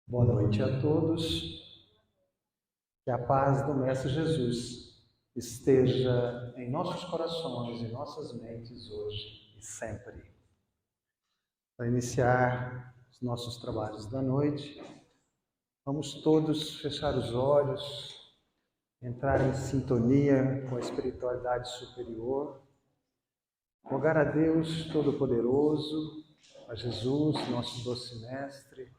Boa noite a todos. Que a paz do Mestre Jesus esteja em nossos corações e nossas mentes hoje e sempre. Para iniciar os nossos trabalhos da noite, vamos todos fechar os olhos, entrar em sintonia com a espiritualidade superior, rogar a Deus Todo-Poderoso, a Jesus, nosso doce Mestre,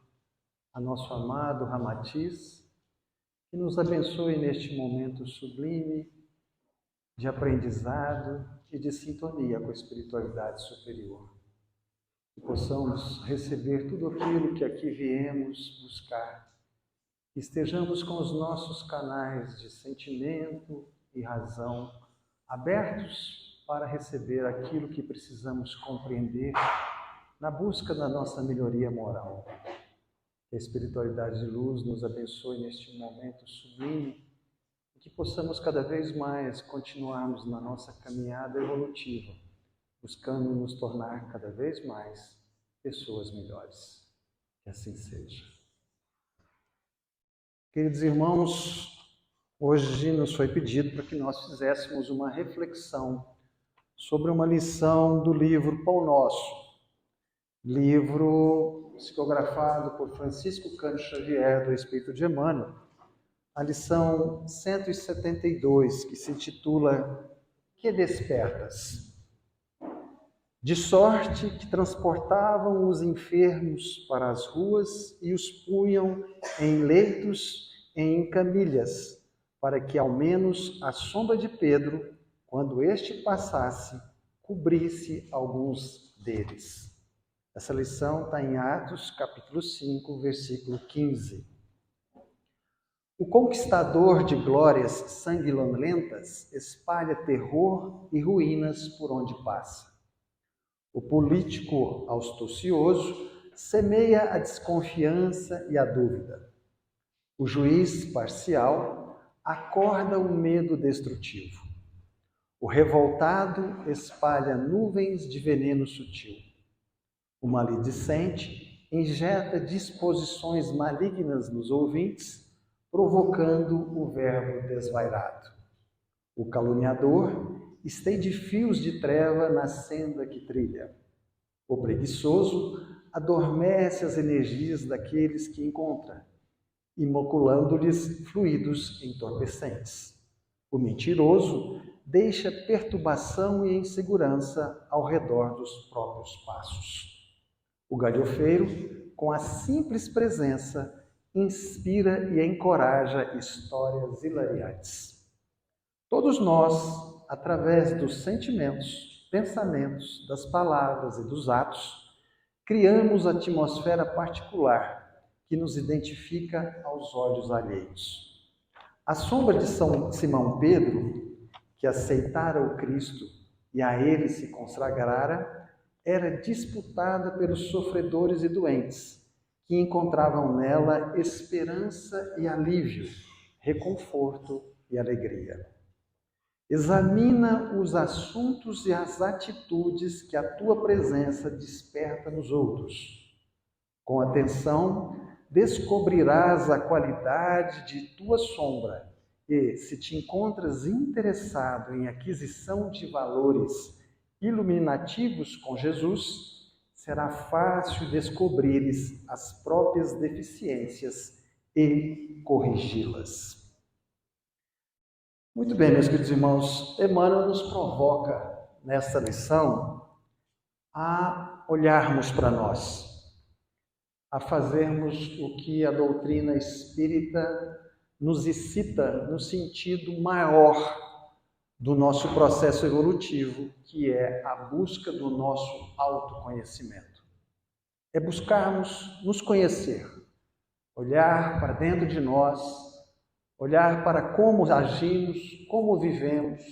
a nosso amado Ramatiz, que nos abençoe neste momento sublime de aprendizado e de sintonia com a espiritualidade superior. Que possamos receber tudo aquilo que aqui viemos buscar. Que estejamos com os nossos canais de sentimento e razão abertos para receber aquilo que precisamos compreender na busca da nossa melhoria moral. Que a espiritualidade de luz nos abençoe neste momento sublime e que possamos cada vez mais continuarmos na nossa caminhada evolutiva, buscando nos tornar cada vez mais pessoas melhores. Que assim seja. Queridos irmãos, hoje nos foi pedido para que nós fizéssemos uma reflexão sobre uma lição do livro Pão Nosso, livro psicografado por Francisco Cândido Xavier, do Espírito de Emmanuel, a lição 172, que se intitula Que despertas? De sorte que transportavam os enfermos para as ruas e os punham em leitos e em camilhas, para que ao menos a sombra de Pedro, quando este passasse, cobrisse alguns deles. Essa lição está em Atos, capítulo 5, versículo 15. O conquistador de glórias sanguinolentas espalha terror e ruínas por onde passa. O político astucioso semeia a desconfiança e a dúvida. O juiz parcial acorda o medo destrutivo. O revoltado espalha nuvens de veneno sutil. O maledicente injeta disposições malignas nos ouvintes, provocando o verbo desvairado. O caluniador estende fios de treva na senda que trilha. O preguiçoso adormece as energias daqueles que encontra, inoculando-lhes fluidos entorpecentes. O mentiroso deixa perturbação e insegurança ao redor dos próprios passos. O galhofeiro, com a simples presença, inspira e encoraja histórias hilariantes. Todos nós, através dos sentimentos, pensamentos, das palavras e dos atos, criamos a atmosfera particular que nos identifica aos olhos alheios. A sombra de Simão Pedro, que aceitara o Cristo e a ele se consagrara, era disputada pelos sofredores e doentes, que encontravam nela esperança e alívio, reconforto e alegria. Examina os assuntos e as atitudes que a tua presença desperta nos outros. Com atenção, descobrirás a qualidade de tua sombra e, se te encontras interessado em aquisição de valores iluminativos com Jesus, será fácil descobrires as próprias deficiências e corrigi-las. Muito bem, meus queridos irmãos, Emmanuel nos provoca nesta lição a olharmos para nós, a fazermos o que a doutrina espírita nos incita no sentido maior do nosso processo evolutivo, que é a busca do nosso autoconhecimento. É buscarmos nos conhecer, olhar para dentro de nós, olhar para como agimos, como vivemos,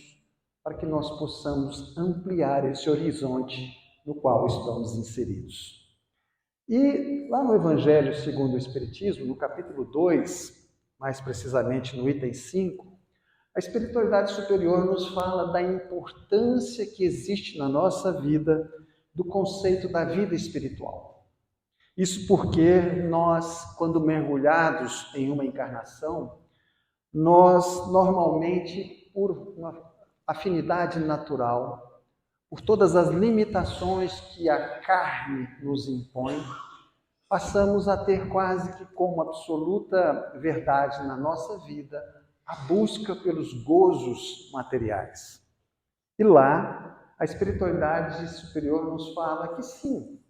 para que nós possamos ampliar esse horizonte no qual estamos inseridos. E lá no Evangelho segundo o Espiritismo, no capítulo 2, mais precisamente no item 5, a espiritualidade superior nos fala da importância que existe na nossa vida do conceito da vida espiritual. Isso porque nós, quando mergulhados em uma encarnação, nós normalmente, por uma afinidade natural, por todas as limitações que a carne nos impõe, passamos a ter quase que como absoluta verdade na nossa vida a busca pelos gozos materiais. E lá, a espiritualidade superior nos fala que sim,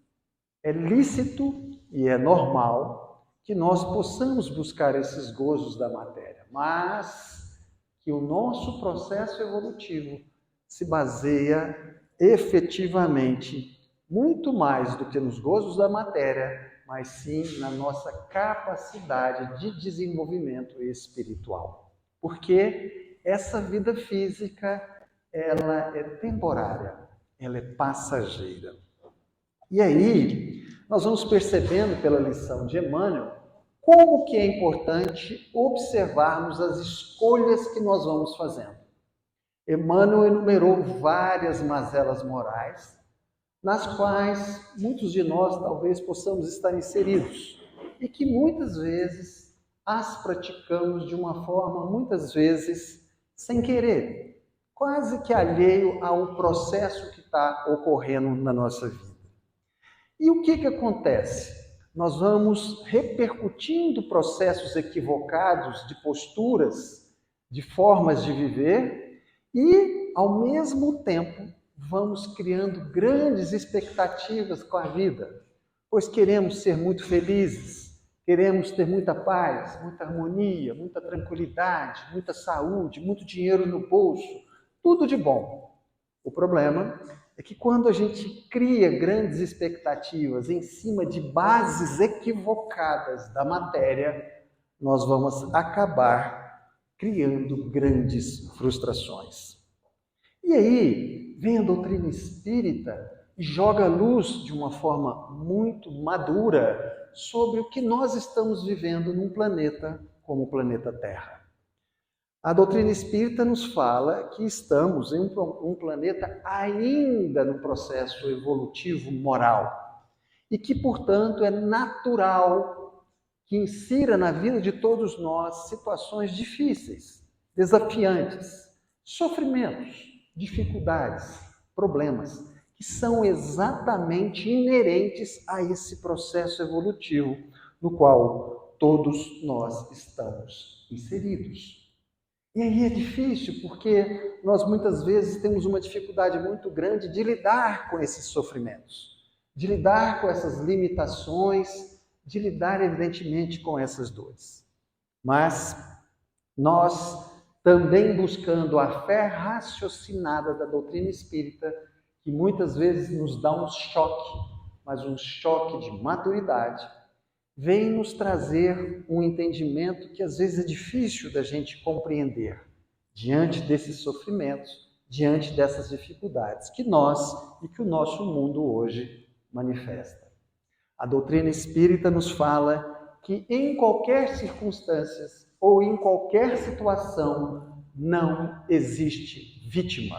é lícito e é normal que nós possamos buscar esses gozos da matéria, mas que o nosso processo evolutivo se baseia efetivamente muito mais do que nos gozos da matéria, mas sim na nossa capacidade de desenvolvimento espiritual. Porque essa vida física, ela é temporária, ela é passageira. E aí, nós vamos percebendo pela lição de Emmanuel como que é importante observarmos as escolhas que nós vamos fazendo. Emmanuel enumerou várias mazelas morais, nas quais muitos de nós talvez possamos estar inseridos e que muitas vezes as praticamos de uma forma, muitas vezes, sem querer, quase que alheio ao processo que está ocorrendo na nossa vida. E o que acontece? Nós vamos repercutindo processos equivocados de posturas, de formas de viver e, ao mesmo tempo, vamos criando grandes expectativas com a vida, pois queremos ser muito felizes, queremos ter muita paz, muita harmonia, muita tranquilidade, muita saúde, muito dinheiro no bolso, tudo de bom. O problema é que quando a gente cria grandes expectativas em cima de bases equivocadas da matéria, nós vamos acabar criando grandes frustrações. E aí, vem a doutrina espírita e joga luz de uma forma muito madura sobre o que nós estamos vivendo num planeta como o planeta Terra. A doutrina espírita nos fala que estamos em um planeta ainda no processo evolutivo moral e que, portanto, é natural que insira na vida de todos nós situações difíceis, desafiantes, sofrimentos, dificuldades, problemas, que são exatamente inerentes a esse processo evolutivo no qual todos nós estamos inseridos. E aí é difícil, porque nós muitas vezes temos uma dificuldade muito grande de lidar com esses sofrimentos, de lidar com essas limitações, de lidar, evidentemente, com essas dores. Mas nós, também buscando a fé raciocinada da doutrina espírita, que muitas vezes nos dá um choque, mas um choque de maturidade, vem nos trazer um entendimento que às vezes é difícil da gente compreender diante desses sofrimentos, diante dessas dificuldades que nós e que o nosso mundo hoje manifesta. A doutrina espírita nos fala que em qualquer circunstância ou em qualquer situação não existe vítima.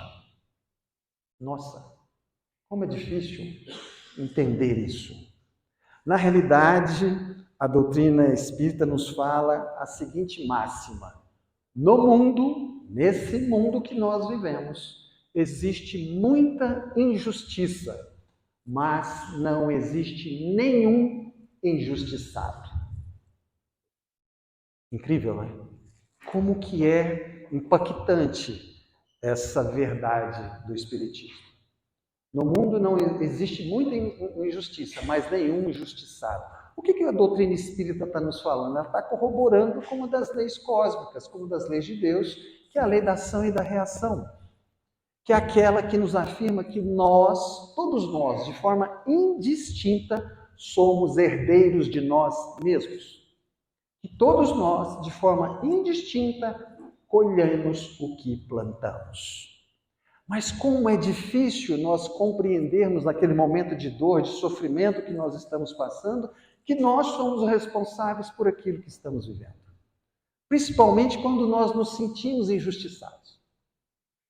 Nossa, como é difícil entender isso. Na realidade, a doutrina espírita nos fala a seguinte máxima: no mundo, nesse mundo que nós vivemos, existe muita injustiça, mas não existe nenhum injustiçado. Incrível, né? Como que é impactante essa verdade do Espiritismo. No mundo não existe muita injustiça, mas nenhum injustiçado. O que a doutrina espírita está nos falando? Ela está corroborando com uma das leis cósmicas, como das leis de Deus, que é a lei da ação e da reação, que é aquela que nos afirma que nós, todos nós, de forma indistinta, somos herdeiros de nós mesmos. Que todos nós, de forma indistinta, colhemos o que plantamos. Mas como é difícil nós compreendermos naquele momento de dor, de sofrimento que nós estamos passando, que nós somos responsáveis por aquilo que estamos vivendo. Principalmente quando nós nos sentimos injustiçados.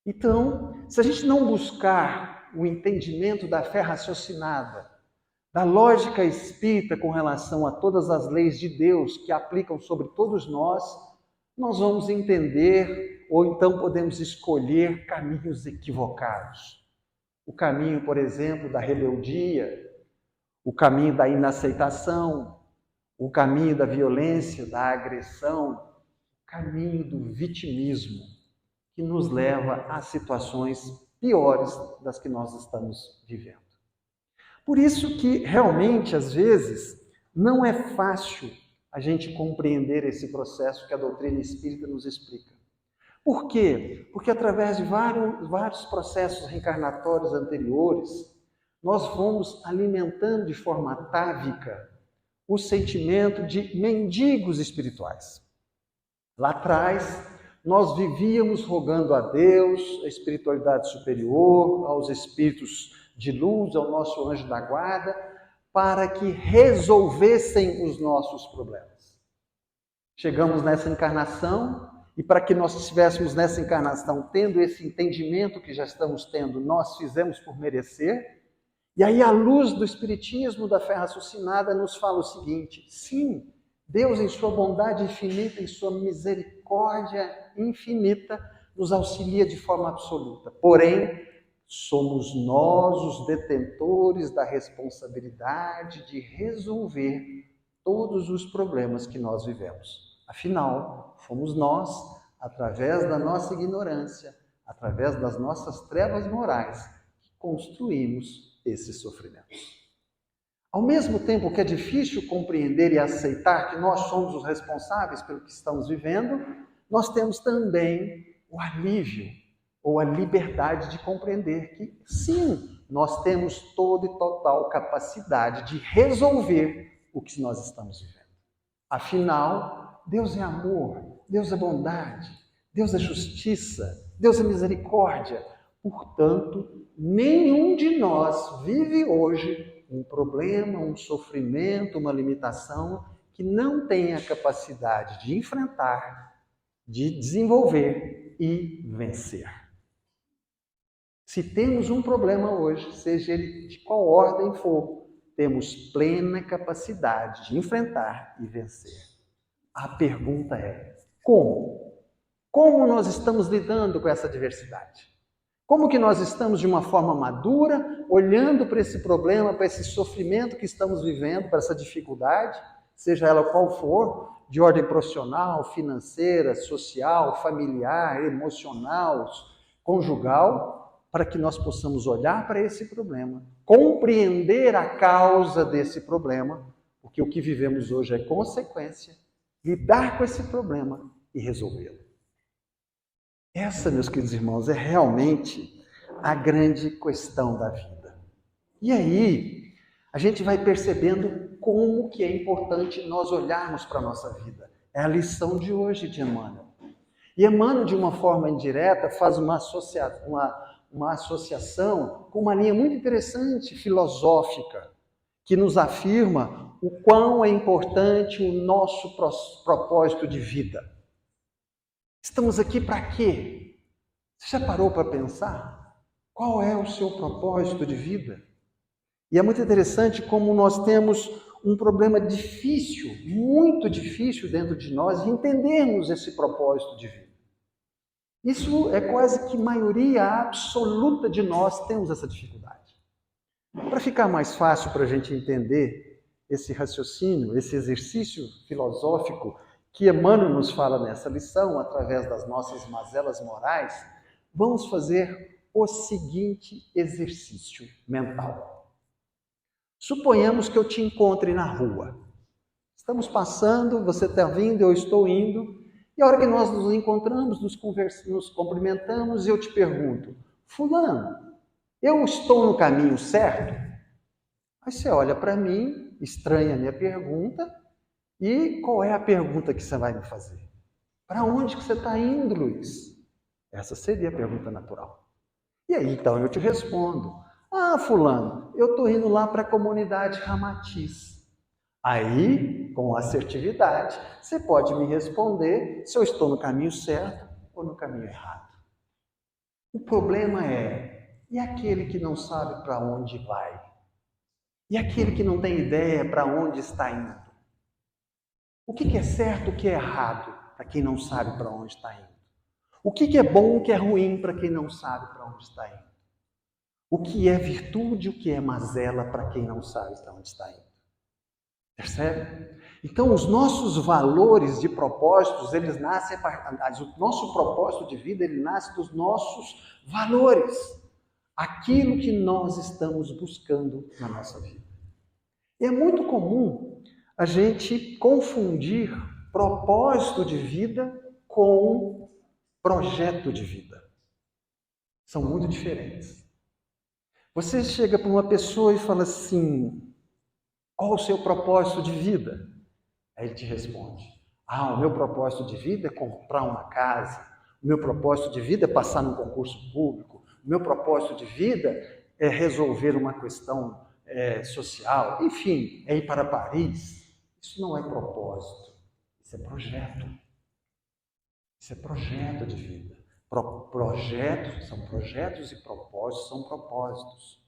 Então, se a gente não buscar o entendimento da fé raciocinada, da lógica espírita com relação a todas as leis de Deus que aplicam sobre todos nós, nós vamos entender ou então podemos escolher caminhos equivocados. O caminho, por exemplo, da rebeldia, o caminho da inaceitação, o caminho da violência, da agressão, o caminho do vitimismo, que nos leva a situações piores das que nós estamos vivendo. Por isso que realmente, às vezes, não é fácil a gente compreender esse processo que a doutrina espírita nos explica. Por quê? Porque através de vários processos reencarnatórios anteriores, nós fomos alimentando de forma atávica o sentimento de mendigos espirituais. Lá atrás, nós vivíamos rogando a Deus, a espiritualidade superior, aos espíritos de luz, ao nosso anjo da guarda, para que resolvessem os nossos problemas. Chegamos nessa encarnação e para que nós estivéssemos nessa encarnação tendo esse entendimento que já estamos tendo, nós fizemos por merecer. E aí a luz do Espiritismo da fé raciocinada nos fala o seguinte: sim, Deus em sua bondade infinita, em sua misericórdia infinita, nos auxilia de forma absoluta. Porém, somos nós os detentores da responsabilidade de resolver todos os problemas que nós vivemos. Afinal, fomos nós, através da nossa ignorância, através das nossas trevas morais, que construímos esses sofrimentos. Ao mesmo tempo que é difícil compreender e aceitar que nós somos os responsáveis pelo que estamos vivendo, nós temos também o alívio ou a liberdade de compreender que, sim, nós temos toda e total capacidade de resolver o que nós estamos vivendo. Afinal, Deus é amor, Deus é bondade, Deus é justiça, Deus é misericórdia. Portanto, nenhum de nós vive hoje um problema, um sofrimento, uma limitação que não tenha capacidade de enfrentar, de desenvolver e vencer. Se temos um problema hoje, seja ele de qual ordem for, temos plena capacidade de enfrentar e vencer. A pergunta é: como? Como nós estamos lidando com essa diversidade? Como que nós estamos de uma forma madura, olhando para esse problema, para esse sofrimento que estamos vivendo, para essa dificuldade, seja ela qual for, de ordem profissional, financeira, social, familiar, emocional, conjugal, para que nós possamos olhar para esse problema, compreender a causa desse problema, porque o que vivemos hoje é consequência, lidar com esse problema e resolvê-lo. Essa, meus queridos irmãos, é realmente a grande questão da vida. E aí, a gente vai percebendo como que é importante nós olharmos para a nossa vida. É a lição de hoje de Emmanuel. E Emmanuel, de uma forma indireta, faz uma associação com uma linha muito interessante, filosófica, que nos afirma o quão é importante o nosso propósito de vida. Estamos aqui para quê? Você já parou para pensar? Qual é o seu propósito de vida? E é muito interessante como nós temos um problema difícil, muito difícil dentro de nós, de entendermos esse propósito de vida. Isso é quase que maioria absoluta de nós temos essa dificuldade. Para ficar mais fácil para a gente entender esse raciocínio, esse exercício filosófico que Emmanuel nos fala nessa lição, através das nossas mazelas morais, vamos fazer o seguinte exercício mental. Suponhamos que eu te encontre na rua. Estamos passando, você está vindo, eu estou indo, e a hora que nós nos encontramos, nos cumprimentamos, e eu te pergunto: fulano, eu estou no caminho certo? Aí você olha para mim, estranha a minha pergunta, e qual é a pergunta que você vai me fazer? Para onde que você está indo, Luiz? Essa seria a pergunta natural. E aí, então, eu te respondo: ah, fulano, eu estou indo lá para a comunidade Ramatiz. Aí, com assertividade, você pode me responder se eu estou no caminho certo ou no caminho errado. O problema é, e aquele que não sabe para onde vai? E aquele que não tem ideia para onde está indo? O que é certo, o que é errado para quem não sabe para onde está indo? O que é bom, o que é ruim para quem não sabe para onde está indo? O que é virtude, o que é mazela para quem não sabe para onde está indo? Percebe? Então, os nossos valores de propósitos, eles nascem, o nosso propósito de vida, ele nasce dos nossos valores. Aquilo que nós estamos buscando na nossa vida. E é muito comum a gente confundir propósito de vida com projeto de vida. São muito diferentes. Você chega para uma pessoa e fala assim: qual o seu propósito de vida? Aí ele te responde: o meu propósito de vida é comprar uma casa. O meu propósito de vida é passar num concurso público. O meu propósito de vida é resolver uma questão social. Enfim, é ir para Paris. Isso não é propósito. Isso é projeto. Isso é projeto de vida. Projetos são projetos e propósitos são propósitos.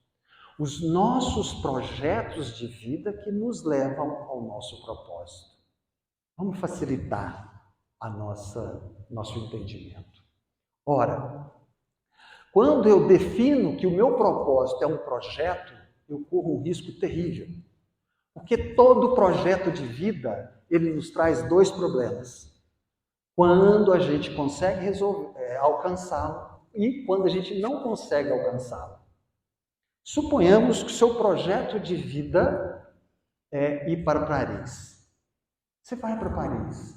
Os nossos projetos de vida que nos levam ao nosso propósito. Vamos facilitar nosso entendimento. Ora, quando eu defino que o meu propósito é um projeto, eu corro um risco terrível. Porque todo projeto de vida, ele nos traz dois problemas. Quando a gente consegue alcançá-lo e quando a gente não consegue alcançá-lo. Suponhamos que o seu projeto de vida é ir para Paris. Você vai para Paris.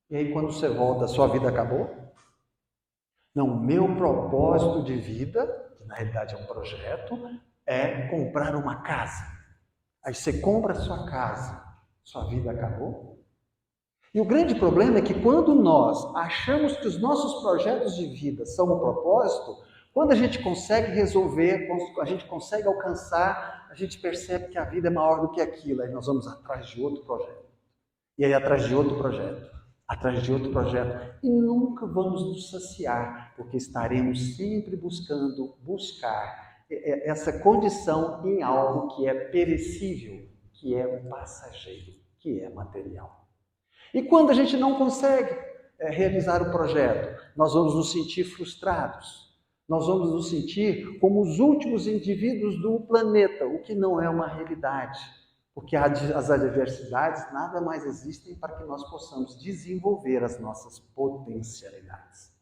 E aí, quando você volta, a sua vida acabou? Não, meu propósito de vida, que na realidade é um projeto, é comprar uma casa. Aí você compra a sua casa, sua vida acabou? E o grande problema é que quando nós achamos que os nossos projetos de vida são um propósito, quando a gente consegue resolver, quando a gente consegue alcançar, a gente percebe que a vida é maior do que aquilo. Aí nós vamos atrás de outro projeto. E aí atrás de outro projeto. Atrás de outro projeto. E nunca vamos nos saciar, porque estaremos sempre buscar essa condição em algo que é perecível, que é passageiro, que é material. E quando a gente não consegue realizar o projeto, nós vamos nos sentir frustrados. Nós vamos nos sentir como os últimos indivíduos do planeta, o que não é uma realidade. Porque as adversidades nada mais existem para que nós possamos desenvolver as nossas potencialidades.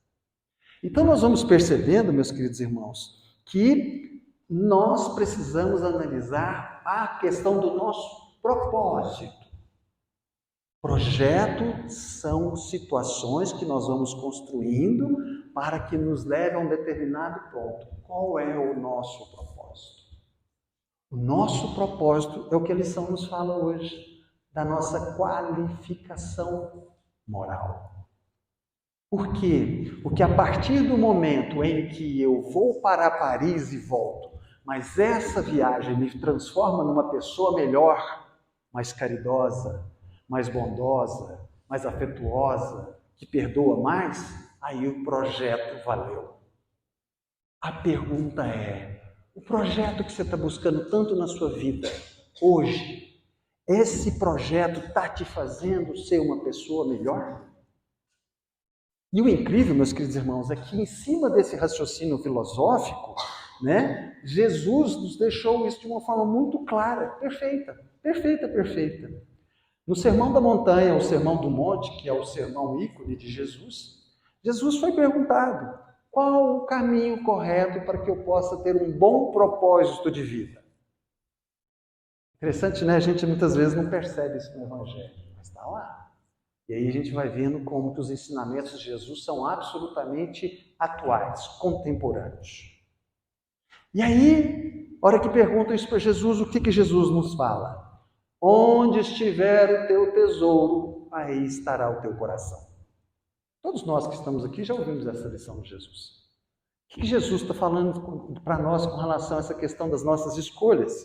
Então nós vamos percebendo, meus queridos irmãos, que nós precisamos analisar a questão do nosso propósito. Projeto são situações que nós vamos construindo para que nos leve a um determinado ponto. Qual é o nosso propósito? O nosso propósito é o que a lição nos fala hoje, da nossa qualificação moral. Por quê? Porque a partir do momento em que eu vou para Paris e volto, mas essa viagem me transforma numa pessoa melhor, mais caridosa, mais bondosa, mais afetuosa, que perdoa mais, aí o projeto valeu. A pergunta é: o projeto que você está buscando tanto na sua vida, hoje, esse projeto está te fazendo ser uma pessoa melhor? E o incrível, meus queridos irmãos, é que em cima desse raciocínio filosófico, Jesus nos deixou isso de uma forma muito clara, perfeita. No Sermão da Montanha, o Sermão do Monte, que é o sermão ícone de Jesus, Jesus foi perguntado: qual o caminho correto para que eu possa ter um bom propósito de vida? Interessante, né? A gente muitas vezes não percebe isso no Evangelho, mas está lá. E aí a gente vai vendo como que os ensinamentos de Jesus são absolutamente atuais, contemporâneos. E aí, a hora que perguntam isso para Jesus, o que Jesus nos fala? Onde estiver o teu tesouro, aí estará o teu coração. Todos nós que estamos aqui já ouvimos essa lição de Jesus. O que Jesus está falando para nós com relação a essa questão das nossas escolhas?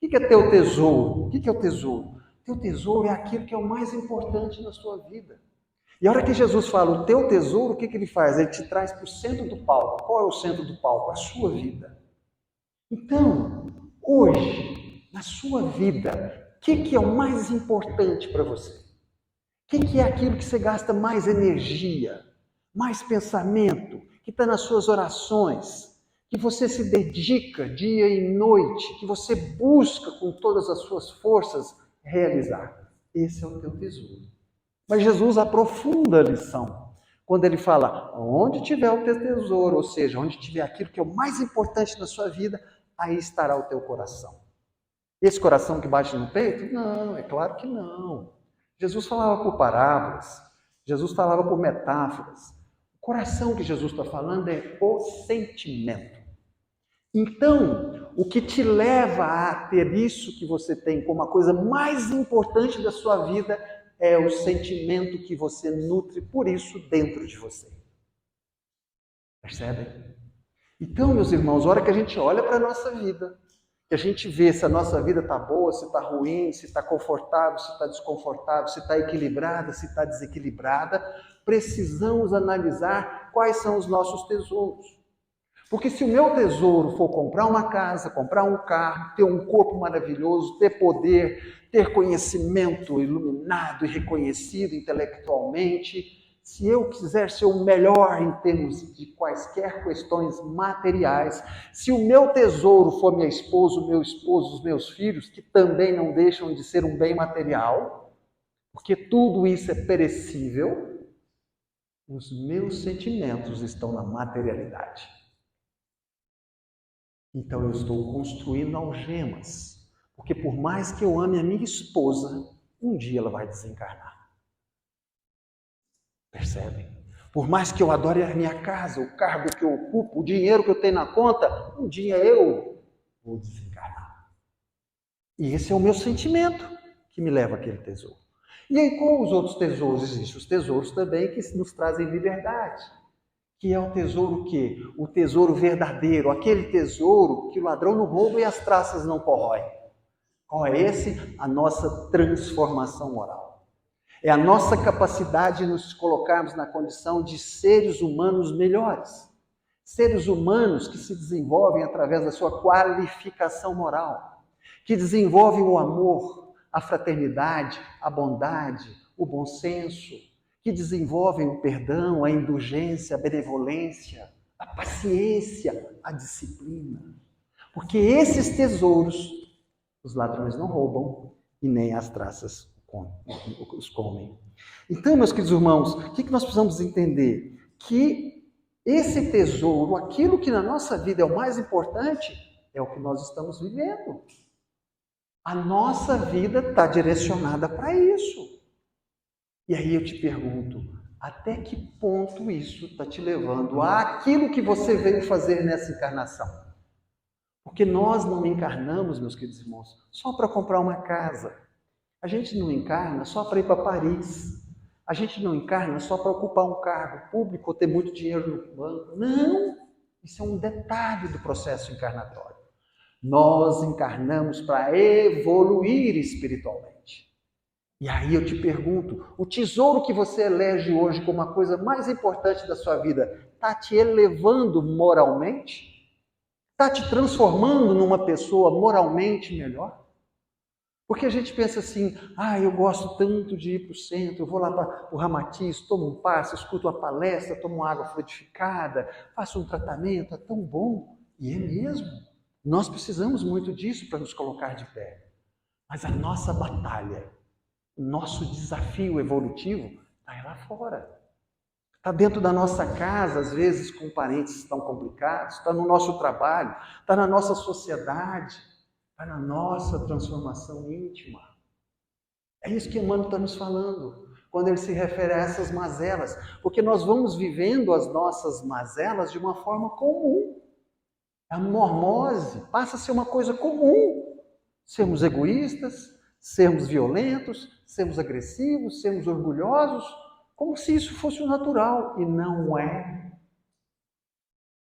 O que é teu tesouro? O que é o tesouro? Teu tesouro é aquilo que é o mais importante na sua vida. E a hora que Jesus fala o teu tesouro, o que ele faz? Ele te traz para o centro do palco. Qual é o centro do palco? A sua vida. Então, hoje, na sua vida, o que é o mais importante para você? O que é aquilo que você gasta mais energia, mais pensamento, que está nas suas orações, que você se dedica dia e noite, que você busca com todas as suas forças realizar? Esse é o teu tesouro. Mas Jesus aprofunda a lição quando ele fala: onde tiver o teu tesouro, ou seja, onde tiver aquilo que é o mais importante na sua vida, aí estará o teu coração. Esse coração que bate no peito? Não, é claro que não. Jesus falava por parábolas, Jesus falava por metáforas. O coração que Jesus está falando é o sentimento. Então, o que te leva a ter isso que você tem como a coisa mais importante da sua vida é o sentimento que você nutre por isso dentro de você. Percebem? Então, meus irmãos, a hora que a gente olha para a nossa vida, que a gente vê se a nossa vida está boa, se está ruim, se está confortável, se está desconfortável, se está equilibrada, se está desequilibrada, precisamos analisar quais são os nossos tesouros. Porque se o meu tesouro for comprar uma casa, comprar um carro, ter um corpo maravilhoso, ter poder, ter conhecimento iluminado e reconhecido intelectualmente, se eu quiser ser o melhor em termos de quaisquer questões materiais, se o meu tesouro for minha esposa, o meu esposo, os meus filhos, que também não deixam de ser um bem material, porque tudo isso é perecível, os meus sentimentos estão na materialidade. Então eu estou construindo algemas, porque por mais que eu ame a minha esposa, um dia ela vai desencarnar. Percebem? Por mais que eu adore a minha casa, o cargo que eu ocupo, o dinheiro que eu tenho na conta, um dia eu vou desencarnar. E esse é o meu sentimento que me leva àquele tesouro. E aí, qual os outros tesouros existem? Os tesouros também que nos trazem liberdade. Que é o tesouro quê? O tesouro verdadeiro, aquele tesouro que o ladrão não rouba e as traças não corroem. Qual é esse? A nossa transformação moral. É a nossa capacidade de nos colocarmos na condição de seres humanos melhores. Seres humanos que se desenvolvem através da sua qualificação moral, que desenvolvem o amor, a fraternidade, a bondade, o bom senso, que desenvolvem o perdão, a indulgência, a benevolência, a paciência, a disciplina. Porque esses tesouros os ladrões não roubam e nem as traças os comem. Então, meus queridos irmãos, o que nós precisamos entender? Que esse tesouro, aquilo que na nossa vida é o mais importante, é o que nós estamos vivendo. A nossa vida está direcionada para isso. E aí eu te pergunto, até que ponto isso está te levando àquilo que você veio fazer nessa encarnação? Porque nós não encarnamos, meus queridos irmãos, só para comprar uma casa. A gente não encarna só para ir para Paris. A gente não encarna só para ocupar um cargo público ou ter muito dinheiro no banco. Não! Isso é um detalhe do processo encarnatório. Nós encarnamos para evoluir espiritualmente. E aí eu te pergunto, o tesouro que você elege hoje como a coisa mais importante da sua vida, está te elevando moralmente? Está te transformando numa pessoa moralmente melhor? Porque a gente pensa assim, eu gosto tanto de ir para o centro, eu vou lá para o Ramatiz, tomo um passe, escuto uma palestra, tomo uma água frutificada, faço um tratamento, é tão bom. E é mesmo. Nós precisamos muito disso para nos colocar de pé. Mas a nossa batalha, o nosso desafio evolutivo está lá fora. Está dentro da nossa casa, às vezes com parentes tão complicados, está no nosso trabalho, está na nossa sociedade, está na nossa transformação íntima. É isso que Emmanuel está nos falando, quando ele se refere a essas mazelas, porque nós vamos vivendo as nossas mazelas de uma forma comum. A normose passa a ser uma coisa comum. Sermos egoístas, sermos violentos, sermos agressivos, sermos orgulhosos, como se isso fosse o natural, e não é.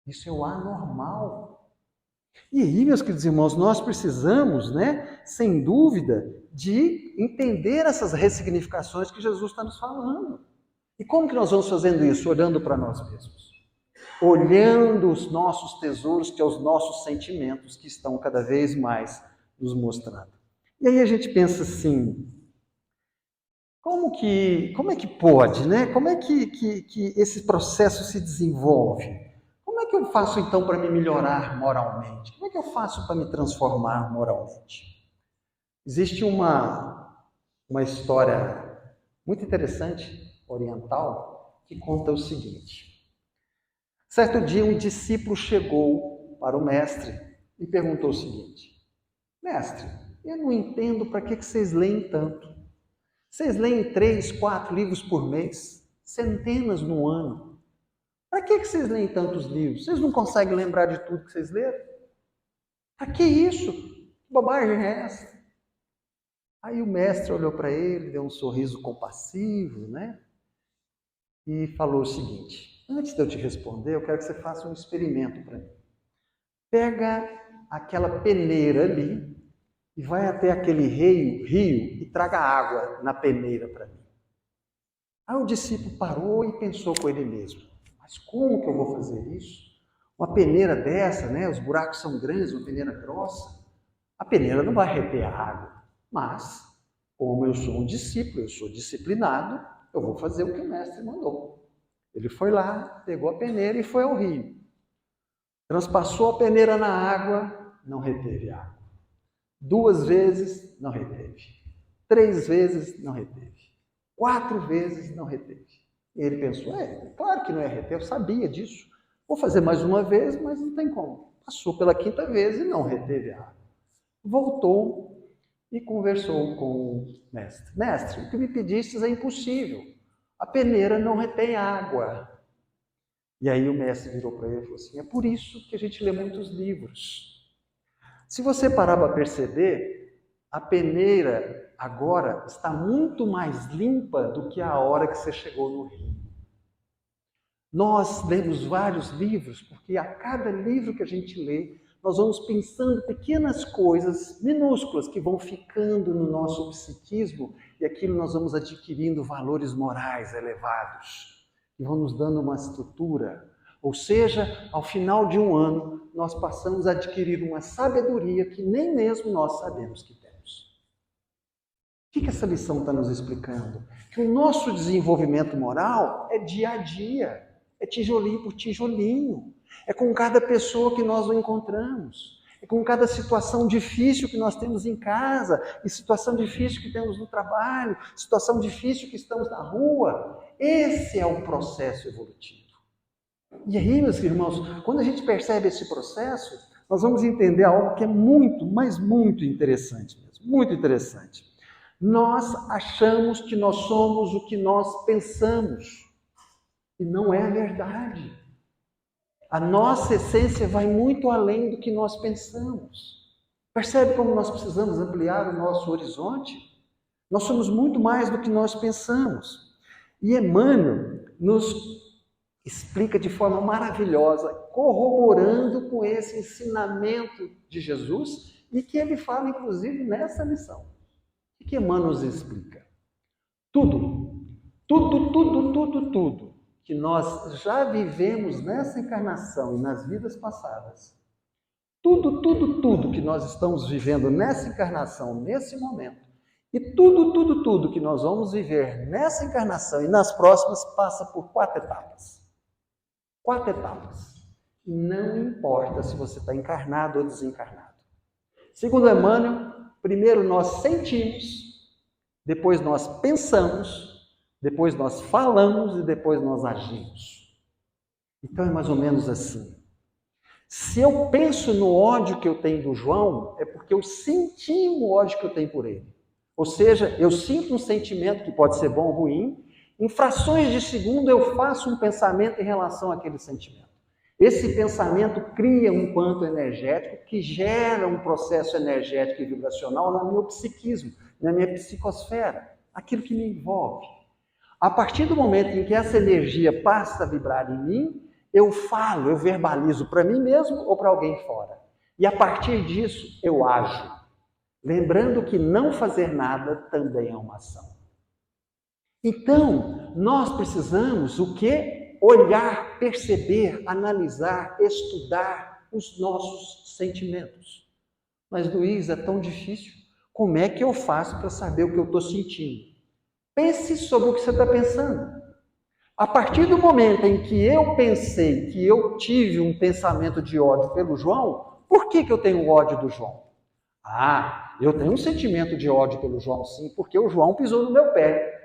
Isso é o anormal. E aí, meus queridos irmãos, nós precisamos, sem dúvida, de entender essas ressignificações que Jesus está nos falando. E como que nós vamos fazendo isso? Olhando para nós mesmos. Olhando os nossos tesouros, que são os nossos sentimentos, que estão cada vez mais nos mostrando. E aí a gente pensa assim, como é que pode, né? Como é que esse processo se desenvolve? Como é que eu faço então para me melhorar moralmente? Como é que eu faço para me transformar moralmente? Existe uma história muito interessante, oriental, que conta o seguinte. Certo dia, um discípulo chegou para o mestre e perguntou o seguinte: Mestre, eu não entendo para que vocês leem tanto. Vocês leem 3, 4 livros por mês, centenas no ano. Para que vocês leem tantos livros? Vocês não conseguem lembrar de tudo que vocês leram? Para que isso? Que bobagem é essa? Aí o mestre olhou para ele, deu um sorriso compassivo, né? E falou o seguinte: antes de eu te responder, eu quero que você faça um experimento para mim. Pega aquela peneira ali e vai até aquele rio e traga água na peneira para mim. Aí o discípulo parou e pensou com ele mesmo: mas como que eu vou fazer isso? Uma peneira dessa, né? Os buracos são grandes, uma peneira grossa. A peneira não vai reter a água. Mas, como eu sou um discípulo, eu sou disciplinado, eu vou fazer o que o mestre mandou. Ele foi lá, pegou a peneira e foi ao rio. Transpassou a peneira na água, não reteve água. 2 vezes, não reteve. 3 vezes, não reteve. 4 vezes, não reteve. E ele pensou, claro que não ia reter, eu sabia disso. Vou fazer mais uma vez, mas não tem como. Passou pela 5ª vez e não reteve a água. Voltou e conversou com o mestre. Mestre, o que me pedistes é impossível. A peneira não retém água. E aí o mestre virou para ele e falou assim, é por isso que a gente lê muitos livros. Se você parar para perceber, a peneira agora está muito mais limpa do que a hora que você chegou no rio. Nós lemos vários livros, porque a cada livro que a gente lê, nós vamos pensando pequenas coisas minúsculas que vão ficando no nosso psiquismo e aquilo nós vamos adquirindo valores morais elevados, que vão nos dando uma estrutura. Ou seja, ao final de um ano, nós passamos a adquirir uma sabedoria que nem mesmo nós sabemos que temos. O que essa lição está nos explicando? Que o nosso desenvolvimento moral é dia a dia, é tijolinho por tijolinho, é com cada pessoa que nós o encontramos, é com cada situação difícil que nós temos em casa, e situação difícil que temos no trabalho, situação difícil que estamos na rua. Esse é o processo evolutivo. E aí, meus irmãos, quando a gente percebe esse processo, nós vamos entender algo que é muito, mas muito interessante mesmo, muito interessante. Nós achamos que nós somos o que nós pensamos, e não é a verdade. A nossa essência vai muito além do que nós pensamos. Percebe como nós precisamos ampliar o nosso horizonte? Nós somos muito mais do que nós pensamos. E Emmanuel nos explica de forma maravilhosa, corroborando com esse ensinamento de Jesus e que ele fala, inclusive, nessa lição. O que Emmanuel nos explica? Tudo que nós já vivemos nessa encarnação e nas vidas passadas, tudo que nós estamos vivendo nessa encarnação, nesse momento, e tudo que nós vamos viver nessa encarnação e nas próximas passa por 4 etapas. 4 etapas. Não importa se você está encarnado ou desencarnado. Segundo Emmanuel, primeiro nós sentimos, depois nós pensamos, depois nós falamos e depois nós agimos. Então é mais ou menos assim. Se eu penso no ódio que eu tenho do João, é porque eu senti o ódio que eu tenho por ele. Ou seja, eu sinto um sentimento que pode ser bom ou ruim, em frações de segundo eu faço um pensamento em relação àquele sentimento. Esse pensamento cria um campo energético que gera um processo energético e vibracional no meu psiquismo, na minha psicosfera, aquilo que me envolve. A partir do momento em que essa energia passa a vibrar em mim, eu falo, eu verbalizo para mim mesmo ou para alguém fora. E a partir disso eu ajo. Lembrando que não fazer nada também é uma ação. Então, nós precisamos o quê? Olhar, perceber, analisar, estudar os nossos sentimentos. Mas, Luiz, é tão difícil. Como é que eu faço para saber o que eu estou sentindo? Pense sobre o que você está pensando. A partir do momento em que eu pensei que eu tive um pensamento de ódio pelo João, por que eu tenho ódio do João? Ah, eu tenho um sentimento de ódio pelo João, sim, porque o João pisou no meu pé.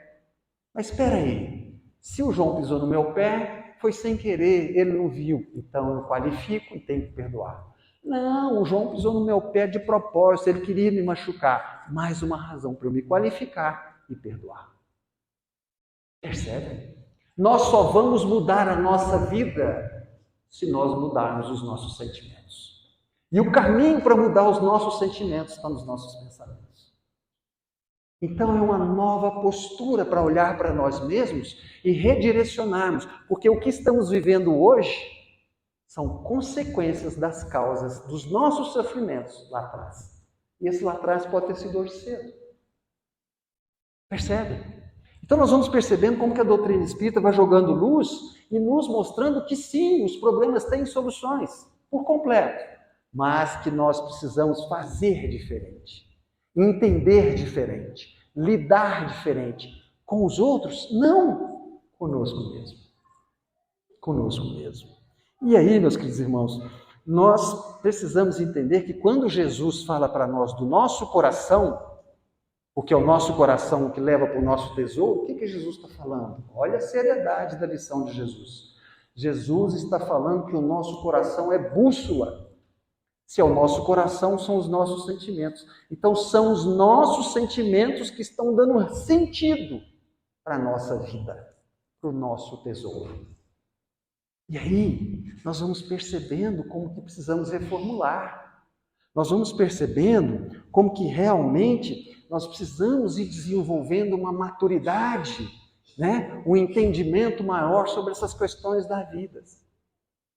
Mas espera aí, se o João pisou no meu pé, foi sem querer, ele não viu, então eu qualifico e tenho que perdoar. Não, o João pisou no meu pé de propósito, ele queria me machucar. Mais uma razão para eu me qualificar e perdoar. Percebe? Nós só vamos mudar a nossa vida se nós mudarmos os nossos sentimentos. E o caminho para mudar os nossos sentimentos está nos nossos pensamentos. Então é uma nova postura para olhar para nós mesmos e redirecionarmos, porque o que estamos vivendo hoje são consequências das causas dos nossos sofrimentos lá atrás. E esse lá atrás pode ter sido hoje cedo. Percebe? Então nós vamos percebendo como que a doutrina espírita vai jogando luz e nos mostrando que sim, os problemas têm soluções, por completo, mas que nós precisamos fazer diferente, entender diferente, lidar diferente com os outros, não conosco mesmo. Conosco mesmo. E aí, meus queridos irmãos, nós precisamos entender que quando Jesus fala para nós do nosso coração, porque é o nosso coração que leva para o nosso tesouro, o que Jesus está falando? Olha a seriedade da lição de Jesus. Jesus está falando que o nosso coração é bússola. Se é o nosso coração, são os nossos sentimentos. Então, são os nossos sentimentos que estão dando sentido para a nossa vida, para o nosso tesouro. E aí, nós vamos percebendo como que precisamos reformular. Nós vamos percebendo como que realmente nós precisamos ir desenvolvendo uma maturidade, né? Um entendimento maior sobre essas questões da vida.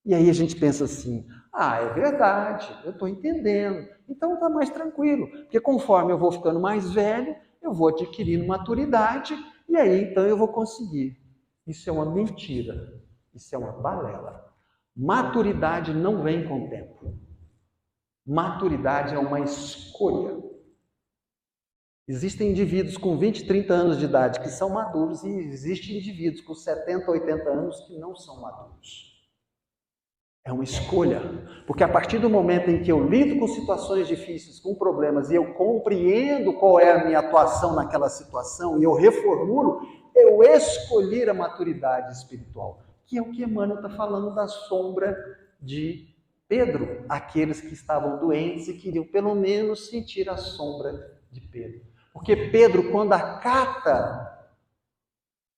E aí a gente pensa assim, é verdade, eu estou entendendo, então está mais tranquilo, porque conforme eu vou ficando mais velho, eu vou adquirindo maturidade, e aí então eu vou conseguir. Isso é uma mentira, isso é uma balela. Maturidade não vem com o tempo. Maturidade é uma escolha. Existem indivíduos com 20, 30 anos de idade que são maduros e existem indivíduos com 70, 80 anos que não são maduros. É uma escolha, porque a partir do momento em que eu lido com situações difíceis, com problemas, e eu compreendo qual é a minha atuação naquela situação e eu reformulo, eu escolhi a maturidade espiritual, que é o que Emmanuel está falando da sombra de Pedro, aqueles que estavam doentes e queriam pelo menos sentir a sombra de Pedro. Porque Pedro, quando acata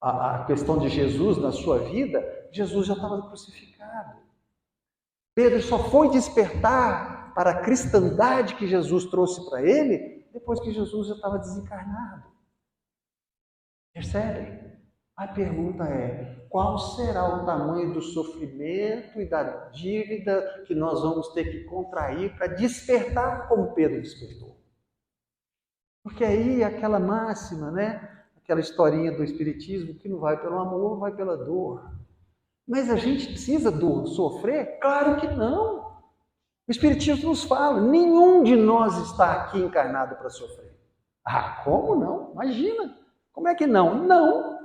a questão de Jesus na sua vida, Jesus já estava crucificado. Pedro só foi despertar para a cristandade que Jesus trouxe para ele depois que Jesus já estava desencarnado. Percebem? A pergunta é, qual será o tamanho do sofrimento e da dívida que nós vamos ter que contrair para despertar como Pedro despertou? Porque aí aquela máxima, né? Aquela historinha do Espiritismo que não vai pelo amor, vai pela dor. Mas a gente precisa sofrer? Claro que não. O Espiritismo nos fala, nenhum de nós está aqui encarnado para sofrer. Como não? Imagina. Como é que não? Não.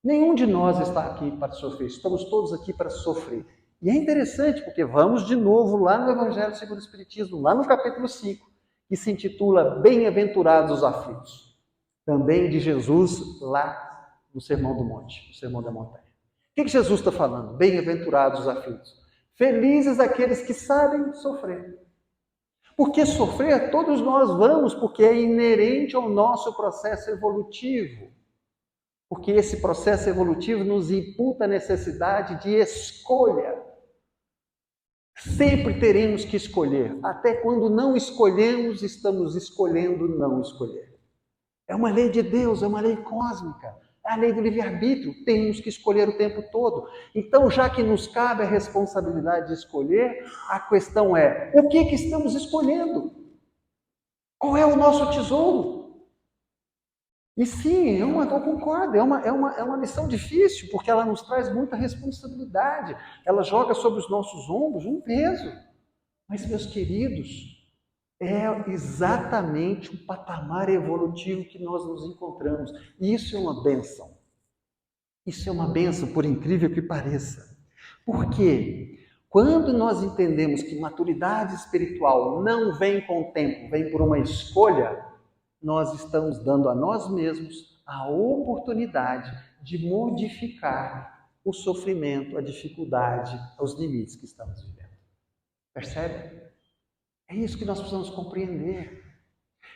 Nenhum de nós está aqui para sofrer. Estamos todos aqui para sofrer. E é interessante, porque vamos de novo lá no Evangelho segundo o Espiritismo, lá no capítulo 5, que se intitula Bem-aventurados os aflitos. Também de Jesus lá no Sermão do Monte, no Sermão da Montanha. O que Jesus está falando? Bem-aventurados os aflitos. Felizes aqueles que sabem sofrer. Porque sofrer todos nós vamos, porque é inerente ao nosso processo evolutivo. Porque esse processo evolutivo nos imputa a necessidade de escolha. Sempre teremos que escolher. Até quando não escolhemos, estamos escolhendo não escolher. É uma lei de Deus, é uma lei cósmica. É a lei do livre-arbítrio, temos que escolher o tempo todo. Então, já que nos cabe a responsabilidade de escolher, a questão é, o que estamos escolhendo? Qual é o nosso tesouro? E sim, eu concordo, é uma lição difícil, porque ela nos traz muita responsabilidade. Ela joga sobre os nossos ombros um peso. Mas, meus queridos, É exatamente o patamar evolutivo que nós nos encontramos. E isso é uma bênção. Isso é uma bênção, por incrível que pareça. Por quê? Quando nós entendemos que maturidade espiritual não vem com o tempo, vem por uma escolha, nós estamos dando a nós mesmos a oportunidade de modificar o sofrimento, a dificuldade, os limites que estamos vivendo. Percebe? É isso que nós precisamos compreender.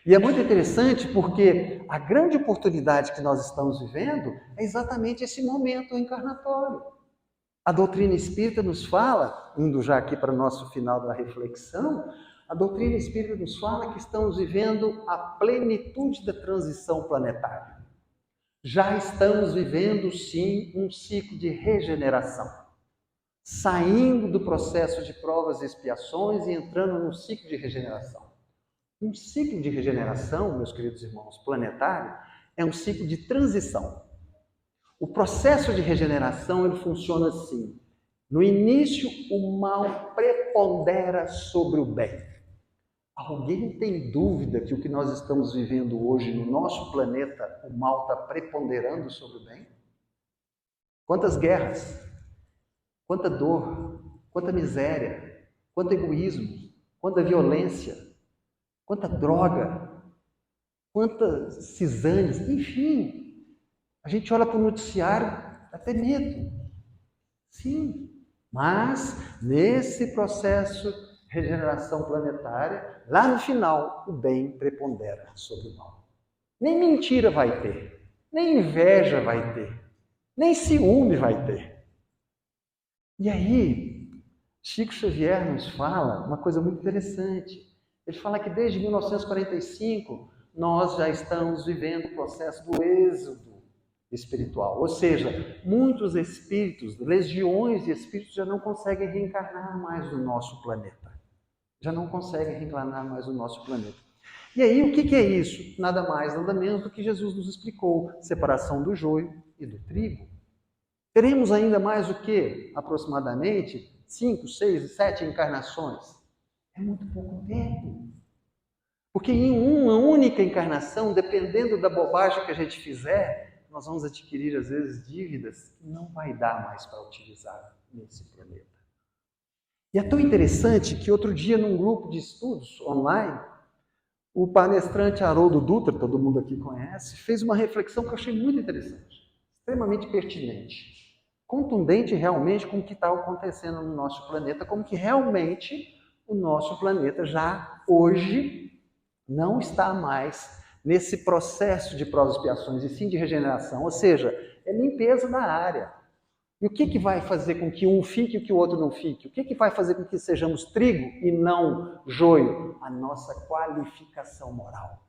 E é muito interessante porque a grande oportunidade que nós estamos vivendo é exatamente esse momento encarnatório. A doutrina espírita nos fala, indo já aqui para o nosso final da reflexão, a doutrina espírita nos fala que estamos vivendo a plenitude da transição planetária. Já estamos vivendo, sim, um ciclo de regeneração. Saindo do processo de provas e expiações e entrando num ciclo de regeneração. Um ciclo de regeneração, meus queridos irmãos, planetário, é um ciclo de transição. O processo de regeneração ele funciona assim. No início, o mal prepondera sobre o bem. Alguém tem dúvida que o que nós estamos vivendo hoje no nosso planeta, o mal está preponderando sobre o bem? Quantas guerras, quanta dor, quanta miséria, quanto egoísmo, quanta violência, quanta droga, quantas cisanes, enfim. A gente olha para o noticiário, dá até medo. Sim, mas nesse processo de regeneração planetária, lá no final, o bem prepondera sobre o mal. Nem mentira vai ter, nem inveja vai ter, nem ciúme vai ter. E aí, Chico Xavier nos fala uma coisa muito interessante. Ele fala que desde 1945 nós já estamos vivendo o processo do êxodo espiritual. Ou seja, muitos espíritos, legiões de espíritos já não conseguem reencarnar mais no nosso planeta. Já não conseguem reencarnar mais no nosso planeta. E aí, o que é isso? Nada mais, nada menos do que Jesus nos explicou: separação do joio e do trigo. Teremos ainda mais o que? Aproximadamente 5, 6, 7 encarnações. É muito pouco tempo. Porque em uma única encarnação, dependendo da bobagem que a gente fizer, nós vamos adquirir, às vezes, dívidas que não vai dar mais para utilizar nesse planeta. E é tão interessante que outro dia, num grupo de estudos online, o palestrante Haroldo Dutra, todo mundo aqui conhece, fez uma reflexão que eu achei muito interessante, extremamente pertinente, contundente realmente com o que está acontecendo no nosso planeta, como que realmente o nosso planeta já hoje não está mais nesse processo de provas e expiações, e sim de regeneração, ou seja, é limpeza da área. E o que vai fazer com que um fique e que o outro não fique? O que vai fazer com que sejamos trigo e não joio? A nossa qualificação moral.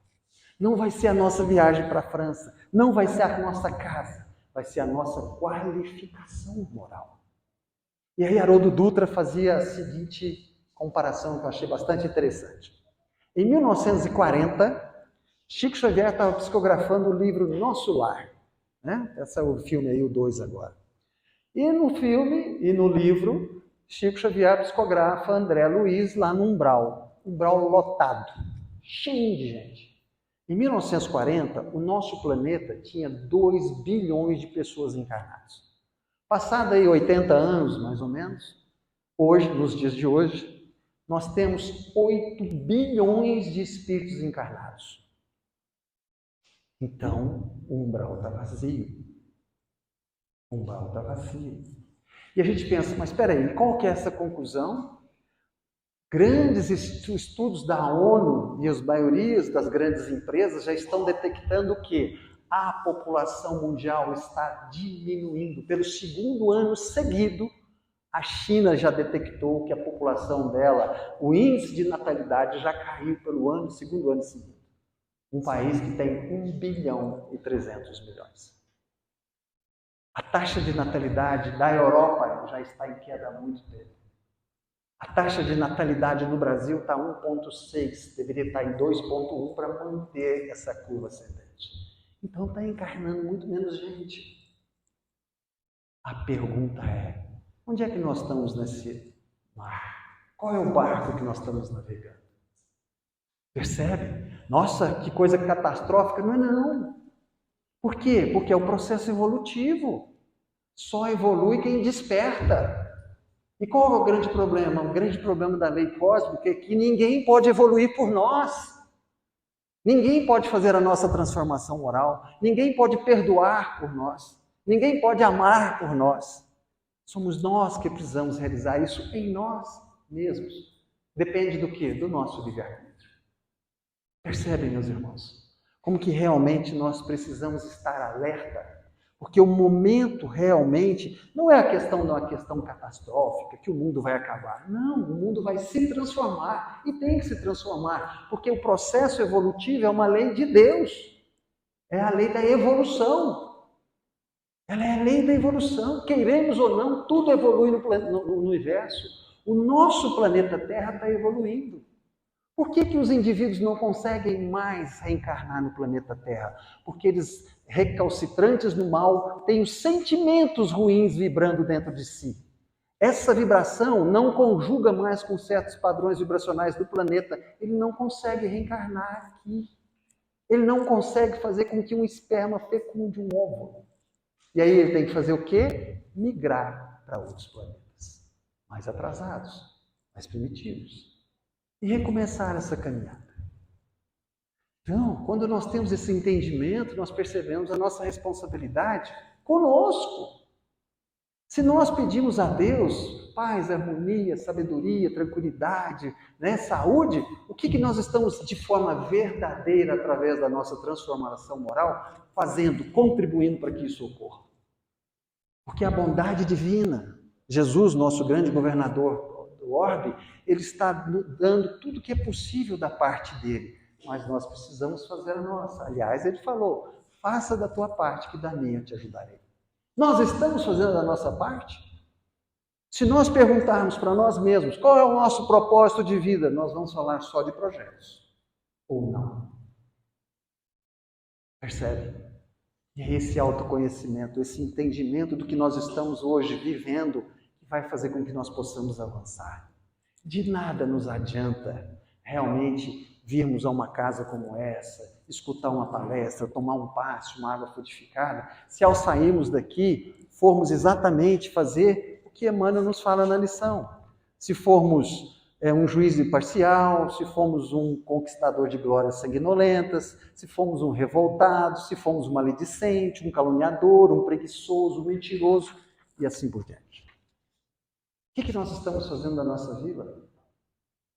Não vai ser a nossa viagem para a França, não vai ser a nossa casa, vai ser a nossa qualificação moral. E aí Haroldo Dutra fazia a seguinte comparação que eu achei bastante interessante. Em 1940, Chico Xavier estava psicografando o livro Nosso Lar. Né? Esse é o filme aí, o 2 agora. E no filme e no livro, Chico Xavier psicografa André Luiz lá no umbral. Umbral lotado, cheio de gente. Em 1940, o nosso planeta tinha 2 bilhões de pessoas encarnadas. Passado aí 80 anos, mais ou menos, hoje, nos dias de hoje, nós temos 8 bilhões de espíritos encarnados. Então, o umbral está vazio. O umbral está vazio. E a gente pensa, mas espera aí, qual que é essa conclusão? Grandes estudos da ONU e as maiorias das grandes empresas já estão detectando que a população mundial está diminuindo. Pelo segundo ano seguido, a China já detectou que a população dela, o índice de natalidade já caiu pelo segundo ano seguinte. Um país que tem 1 bilhão e 300 milhões. A taxa de natalidade da Europa já está em queda há muito tempo. A taxa de natalidade no Brasil está 1,6, deveria estar em 2,1 para manter essa curva ascendente. Então está encarnando muito menos gente. A pergunta é, onde é que nós estamos nesse mar? Qual é o barco que nós estamos navegando? Percebe? Nossa, que coisa catastrófica. Não é não. Por quê? Porque é um processo evolutivo. Só evolui quem desperta. E qual é o grande problema? O grande problema da lei cósmica é que ninguém pode evoluir por nós. Ninguém pode fazer a nossa transformação moral. Ninguém pode perdoar por nós. Ninguém pode amar por nós. Somos nós que precisamos realizar isso em nós mesmos. Depende do quê? Do nosso livre-arbítrio. Percebem, meus irmãos? Como que realmente nós precisamos estar alerta? Porque o momento realmente não é a questão de uma questão catastrófica, que o mundo vai acabar. Não, o mundo vai se transformar e tem que se transformar, porque o processo evolutivo é uma lei de Deus. É a lei da evolução. Ela é a lei da evolução. Queiremos ou não, tudo evolui no universo. O nosso planeta Terra está evoluindo. Por que os indivíduos não conseguem mais reencarnar no planeta Terra? Porque eles, recalcitrantes no mal, têm os sentimentos ruins vibrando dentro de si. Essa vibração não conjuga mais com certos padrões vibracionais do planeta. Ele não consegue reencarnar aqui. Ele não consegue fazer com que um esperma fecunde um óvulo. E aí ele tem que fazer o quê? Migrar para outros planetas. Mais atrasados, mais primitivos. E recomeçar essa caminhada. Então, quando nós temos esse entendimento, nós percebemos a nossa responsabilidade conosco. Se nós pedimos a Deus paz, harmonia, sabedoria, tranquilidade, saúde, o que nós estamos de forma verdadeira, através da nossa transformação moral, fazendo, contribuindo para que isso ocorra? Porque a bondade divina, Jesus, nosso grande governador do orbe, ele está dando tudo que é possível da parte dele, mas nós precisamos fazer a nossa. Aliás, ele falou, faça da tua parte, que da minha eu te ajudarei. Nós estamos fazendo a nossa parte? Se nós perguntarmos para nós mesmos qual é o nosso propósito de vida, nós vamos falar só de projetos. Ou não. Percebe? E é esse autoconhecimento, esse entendimento do que nós estamos hoje vivendo, que vai fazer com que nós possamos avançar. De nada nos adianta realmente virmos a uma casa como essa, escutar uma palestra, tomar um passe, uma água fortificada, se ao sairmos daqui formos exatamente fazer o que Emmanuel nos fala na lição. Se formos um juiz imparcial, se formos um conquistador de glórias sanguinolentas, se formos um revoltado, se formos um maledicente, um caluniador, um preguiçoso, um mentiroso e assim por diante. O que nós estamos fazendo da nossa vida?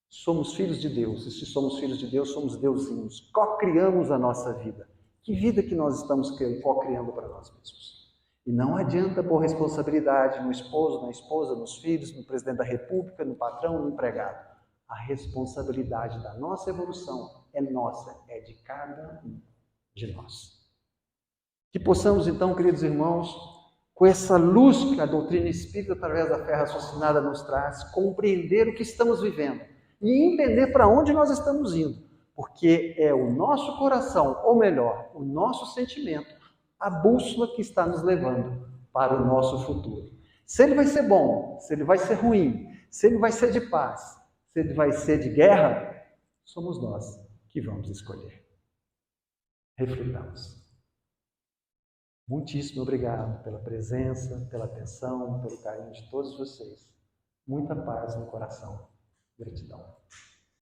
Somos filhos de Deus, e se somos filhos de Deus, somos deusinhos, co-criamos a nossa vida. Que vida que nós estamos co-criando para nós mesmos? E não adianta pôr responsabilidade no esposo, na esposa, nos filhos, no presidente da república, no patrão, no empregado. A responsabilidade da nossa evolução é nossa, é de cada um de nós. Que possamos então, queridos irmãos, com essa luz que a doutrina espírita, através da fé raciocinada, nos traz, compreender o que estamos vivendo e entender para onde nós estamos indo, porque é o nosso coração, ou melhor, o nosso sentimento, a bússola que está nos levando para o nosso futuro. Se ele vai ser bom, se ele vai ser ruim, se ele vai ser de paz, se ele vai ser de guerra, somos nós que vamos escolher. Reflitamos. Muitíssimo obrigado pela presença, pela atenção, pelo carinho de todos vocês. Muita paz no coração. Gratidão.